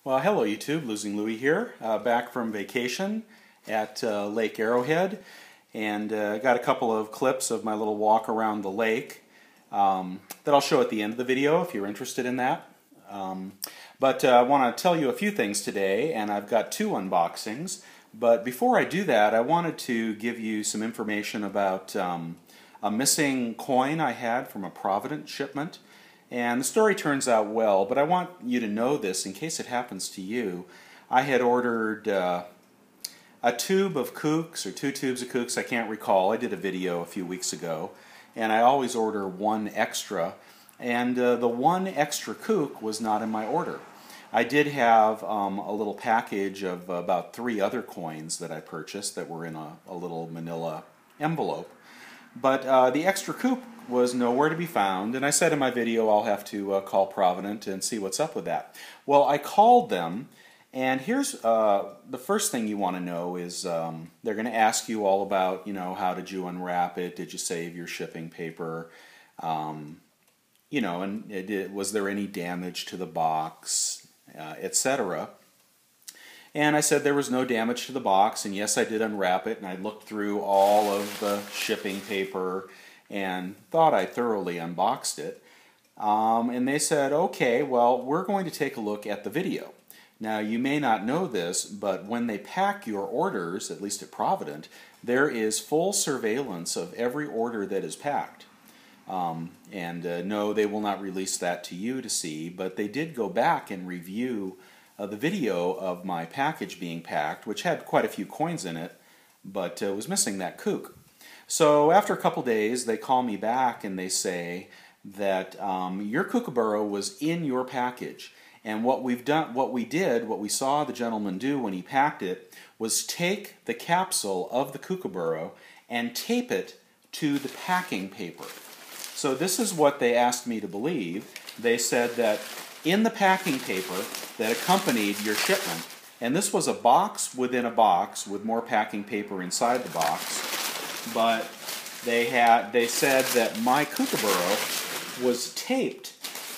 Well, hello YouTube, Losing Louie here, back from vacation at Lake Arrowhead, and got a couple of clips of my little walk around the lake that I'll show at the end of the video if you're interested in that. But I want to tell you a few things today, and I've got two unboxings. But before I do that, I wanted to give you some information about a missing coin I had from a Provident shipment. And the story turns out well, but I want you to know this in case it happens to you. I had ordered a tube of kooks, or 2 tubes of kooks, I can't recall. I did a video a few weeks ago, and I always order one extra. And the one extra kook was not in my order. I did have a little package of about 3 other coins that I purchased that were in a little manila envelope. But the extra kook was nowhere to be found, and I said in my video I'll have to call Provident and see what's up with that. Well, I called them, and here's the first thing you want to know is they're going to ask you all about, you know, how did you unwrap it, did you save your shipping paper, you know, and was there any damage to the box, etc. And I said there was no damage to the box, and yes, I did unwrap it, and I looked through all of the shipping paper and thought I thoroughly unboxed it. And they said, okay, well, we're going to take a look at the video. Now, you may not know this, but when they pack your orders, at least at Provident, there is full surveillance of every order that is packed. No, they will not release that to you to see, but they did go back and review the video of my package being packed, which had quite a few coins in it, but was missing that kook. So after a couple days, they call me back and they say that your kookaburra was in your package, and what we saw the gentleman do when he packed it was take the capsule of the kookaburra and tape it to the packing paper. So this is what they asked me to believe. They said that in the packing paper that accompanied your shipment, and this was a box within a box with more packing paper inside the box, but they said that my kookaburra was taped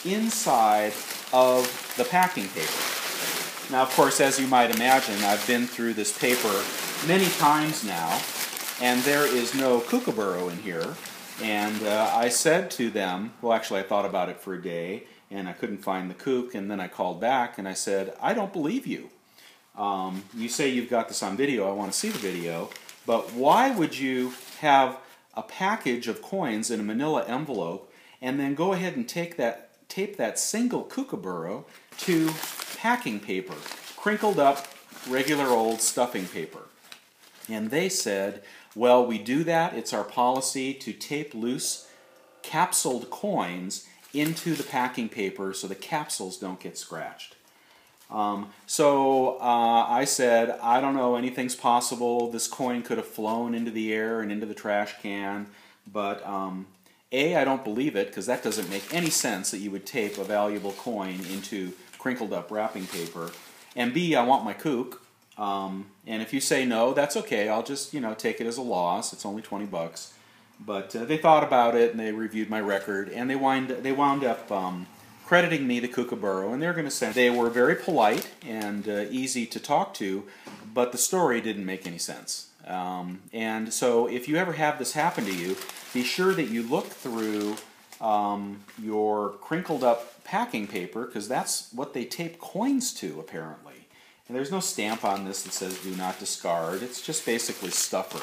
inside of the packing paper. Now, of course, as you might imagine, I've been through this paper many times now, and there is no kookaburra in here. And I said to them, well, actually I thought about it for a day, and I couldn't find the kook, and then I called back and I said, I don't believe you. You say you've got this on video, I want to see the video, but why would you have a package of coins in a manila envelope and then go ahead and tape that single kookaburra to packing paper, crinkled up regular old stuffing paper? And they said, well, we do that. It's our policy to tape loose capsuled coins into the packing paper so the capsules don't get scratched. So I said, I don't know, anything's possible. This coin could have flown into the air and into the trash can, but A, I don't believe it, because that doesn't make any sense that you would tape a valuable coin into crinkled up wrapping paper. And B, I want my kook. And if you say no, that's okay. I'll just, you know, take it as a loss. It's only 20 bucks. But they thought about it, and they reviewed my record, and they wound up crediting me the kookaburra, and they're going to send. They were very polite and easy to talk to, but the story didn't make any sense. And so if you ever have this happen to you, be sure that you look through your crinkled up packing paper, because that's what they tape coins to, apparently. And there's no stamp on this that says do not discard. It's just basically stuffer.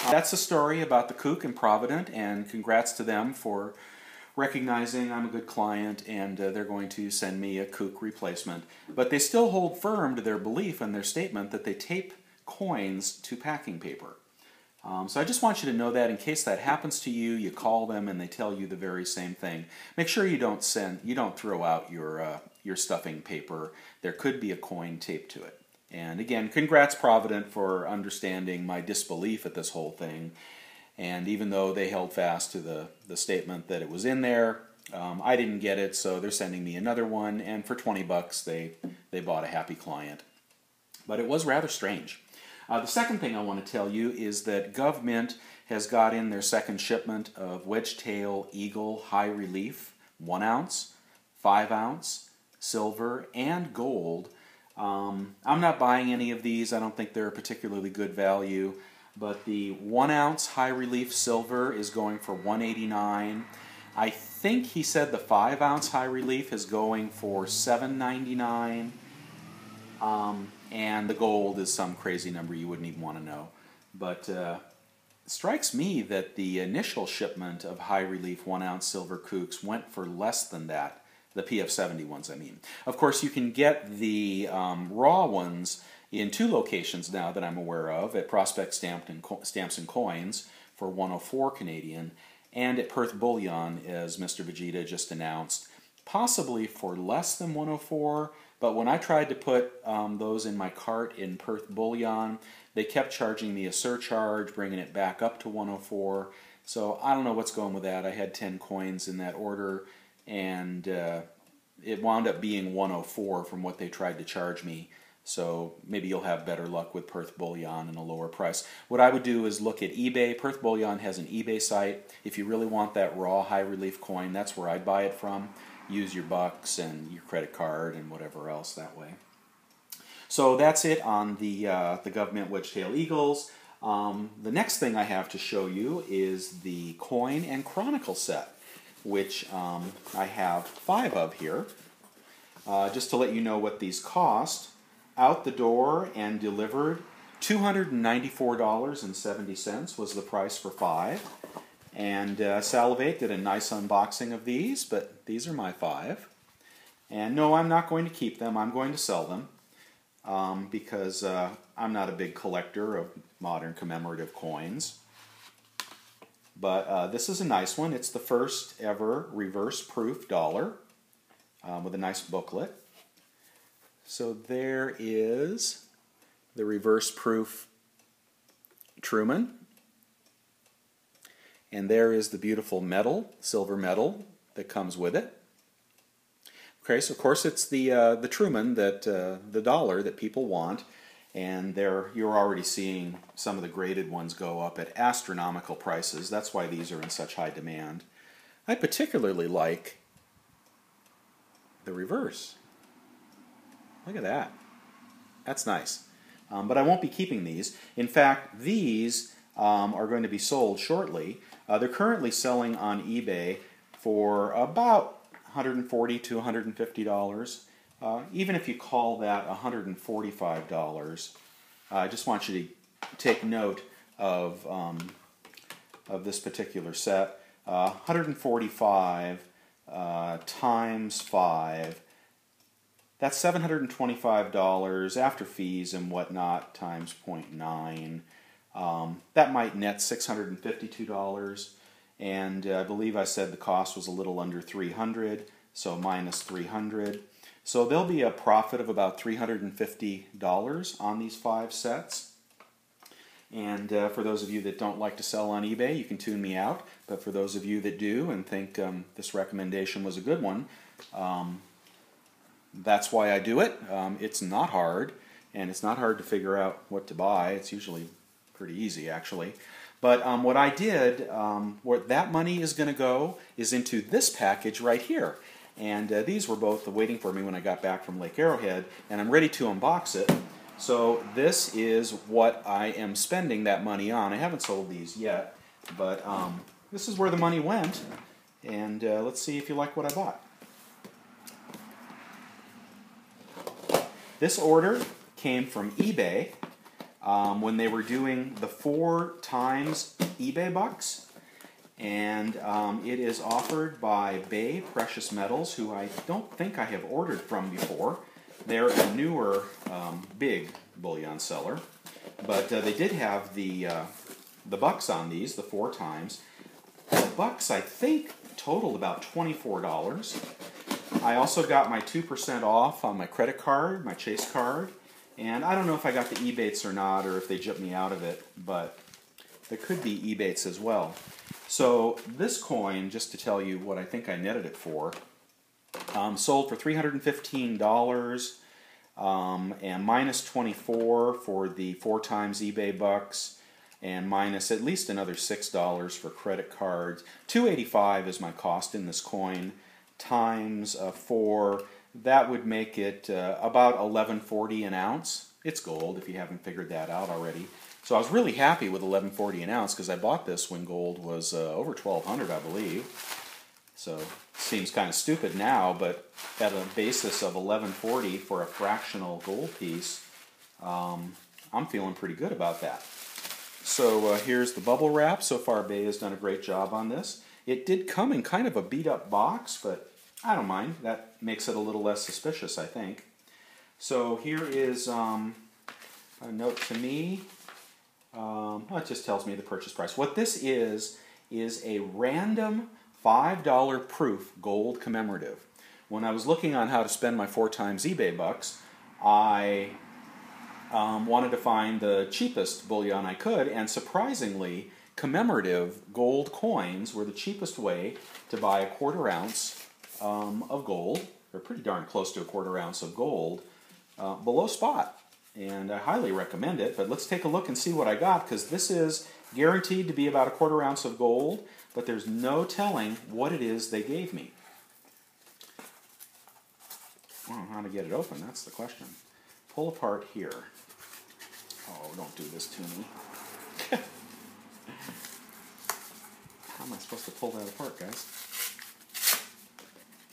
That's the story about the kook in Provident, and congrats to them for recognizing I'm a good client, and they're going to send me a kook replacement. But they still hold firm to their belief and their statement that they tape coins to packing paper. So I just want you to know that in case that happens to you, you call them and they tell you the very same thing. Make sure you don't throw out your stuffing paper. There could be a coin taped to it. And again, congrats Provident for understanding my disbelief at this whole thing. And even though they held fast to the statement that it was in there, I didn't get it, so they're sending me another one. And for 20 bucks, they bought a happy client. But it was rather strange. The second thing I want to tell you is that GovMint has got in their second shipment of Wedge Tail Eagle High Relief 1 ounce, 5 ounce, silver, and gold. I'm not buying any of these. I don't think they're a particularly good value. But the 1 ounce high relief silver is going for $189. I think he said the 5 ounce high relief is going for $7.99. And the gold is some crazy number you wouldn't even want to know. But it strikes me that the initial shipment of high relief 1 ounce silver kooks went for less than that. The PF70 ones, I mean. Of course, you can get the raw ones in 2 locations now that I'm aware of, at Prospect Stamps and Coins for $104 Canadian, and at Perth Bullion, as Mr. Vegeta just announced, possibly for less than $104. But when I tried to put those in my cart in Perth Bullion, they kept charging me a surcharge, bringing it back up to $104. So I don't know what's going with that. I had 10 coins in that order, and it wound up being $104 from what they tried to charge me. So maybe you'll have better luck with Perth Bullion and a lower price. What I would do is look at eBay. Perth Bullion has an eBay site. If you really want that raw high relief coin, that's where I'd buy it from. Use your bucks and your credit card and whatever else that way. So that's it on the government wedge-tail eagles. The next thing I have to show you is the coin and Chronicle set, which I have 5 of here. Just to let you know what these cost, out the door and delivered, $294.70 was the price for 5. And Salivate did a nice unboxing of these, but these are my 5. And no, I'm not going to keep them. I'm going to sell them because I'm not a big collector of modern commemorative coins. But this is a nice one. It's the first ever reverse proof dollar with a nice booklet. So there is the reverse proof Truman. And there is the beautiful medal, silver medal, that comes with it. Okay, so of course it's the Truman, that the dollar that people want, and you're already seeing some of the graded ones go up at astronomical prices. That's why these are in such high demand. I particularly like the reverse. Look at that. That's nice. But I won't be keeping these. In fact, these are going to be sold shortly. They're currently selling on eBay for about $140 to $150. Even if you call that $145, I just want you to take note of this particular set. 145 times 5. That's $725 after fees and whatnot times 0.9. That might net $652, and I believe I said the cost was a little under $300, so minus $300. So there'll be a profit of about $350 on these 5 sets. And for those of you that don't like to sell on eBay, you can tune me out. But for those of you that do and think this recommendation was a good one, that's why I do it. It's not hard, and it's not hard to figure out what to buy. It's usually pretty easy, actually. But what I did, where that money is going to go is into this package right here. And these were both waiting for me when I got back from Lake Arrowhead, and I'm ready to unbox it. So this is what I am spending that money on. I haven't sold these yet, but this is where the money went. And let's see if you like what I bought. This order came from eBay when they were doing the 4 times eBay bucks. And it is offered by Bay Precious Metals, who I don't think I have ordered from before. They're a newer big bullion seller. But they did have the bucks on these, the 4 times. The bucks, I think, totaled about $24. I also got my 2% off on my credit card, my Chase card. And I don't know if I got the Ebates or not, or if they jipped me out of it, but there could be Ebates as well. So this coin, just to tell you what I think I netted it for, sold for $315 and minus 24 for the 4 times eBay bucks, and minus at least another $6 for credit cards. $285 is my cost in this coin, times 4. that would make it about $11.40 an ounce. It's gold if you haven't figured that out already. So I was really happy with $11.40 an ounce because I bought this when gold was over $1,200, I believe. So it seems kind of stupid now, but at a basis of $11.40 for a fractional gold piece, I'm feeling pretty good about that. So here's the bubble wrap. So far, Bay has done a great job on this. It did come in kind of a beat-up box, but I don't mind. That makes it a little less suspicious, I think. So here is a note to me. Well, it just tells me the purchase price. What this is a random $5 proof gold commemorative. When I was looking on how to spend my 4 times eBay bucks, I wanted to find the cheapest bullion I could, and surprisingly, commemorative gold coins were the cheapest way to buy a 1/4 ounce of gold, or pretty darn close to a 1/4 ounce of gold, below spot. And I highly recommend it, but let's take a look and see what I got, because this is guaranteed to be about a 1/4 ounce of gold, but there's no telling what it is they gave me. I don't know how to get it open, that's the question. Pull apart here. Oh, don't do this to me. How am I supposed to pull that apart, guys?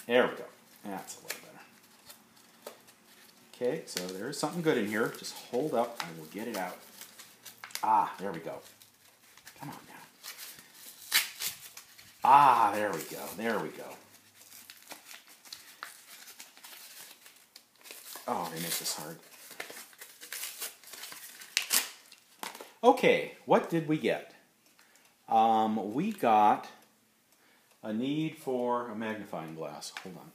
There we go. That's a little better. Okay, so there's something good in here. Just hold up, I will get it out. Ah, there we go. Come on now. Ah, there we go. There we go. Oh, they make this hard. Okay, what did we get? We got a need for a magnifying glass. Hold on.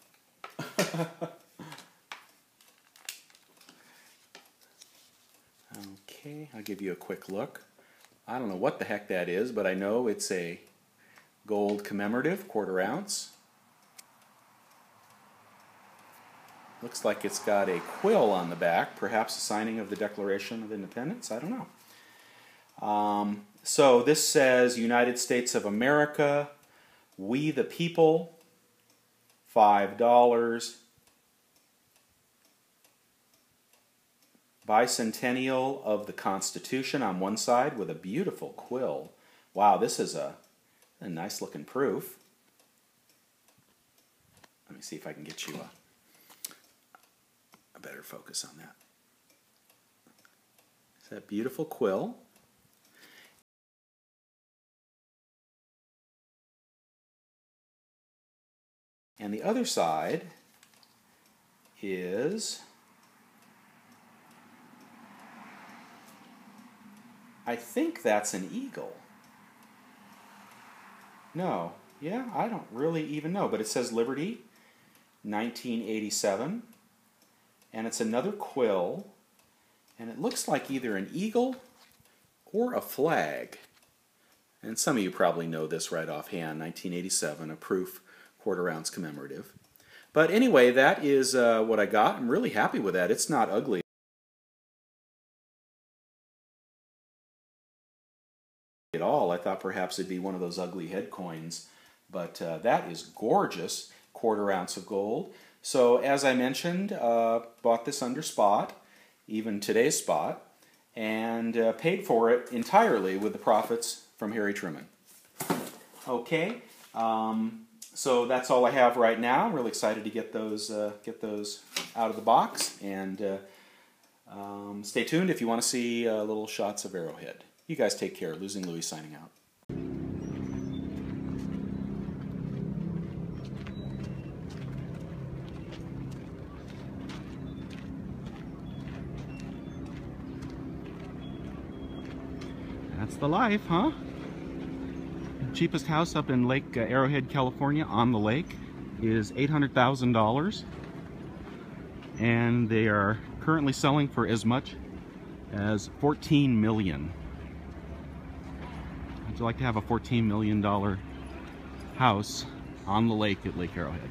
Okay, I'll give you a quick look. I don't know what the heck that is, but I know it's a gold commemorative, 1/4 ounce. Looks like it's got a quill on the back, perhaps a signing of the Declaration of Independence. I don't know. So this says United States of America, we the people, $5. Bicentennial of the Constitution on one side with a beautiful quill. Wow, this is a nice looking proof. Let me see if I can get you a better focus on that. It's that beautiful quill. And the other side is, I think that's an eagle. No, yeah, I don't really even know, but it says Liberty, 1987, and it's another quill, and it looks like either an eagle or a flag. And some of you probably know this right offhand, 1987, a proof 1/4 ounce commemorative. But anyway, that is what I got. I'm really happy with that. It's not ugly at all. I thought perhaps it'd be one of those ugly head coins, but that is gorgeous, 1/4 ounce of gold. So as I mentioned, bought this under spot, even today's spot, and paid for it entirely with the profits from Harry Truman. Okay, so that's all I have right now. I'm really excited to get those out of the box, and stay tuned if you want to see little shots of Arrowhead. You guys take care. Losing Louis signing out. That's the life, huh? Cheapest house up in Lake Arrowhead, California, on the lake, is $800,000, and they are currently selling for as much as $14 million. How'd you like to have a $14 million house on the lake at Lake Arrowhead?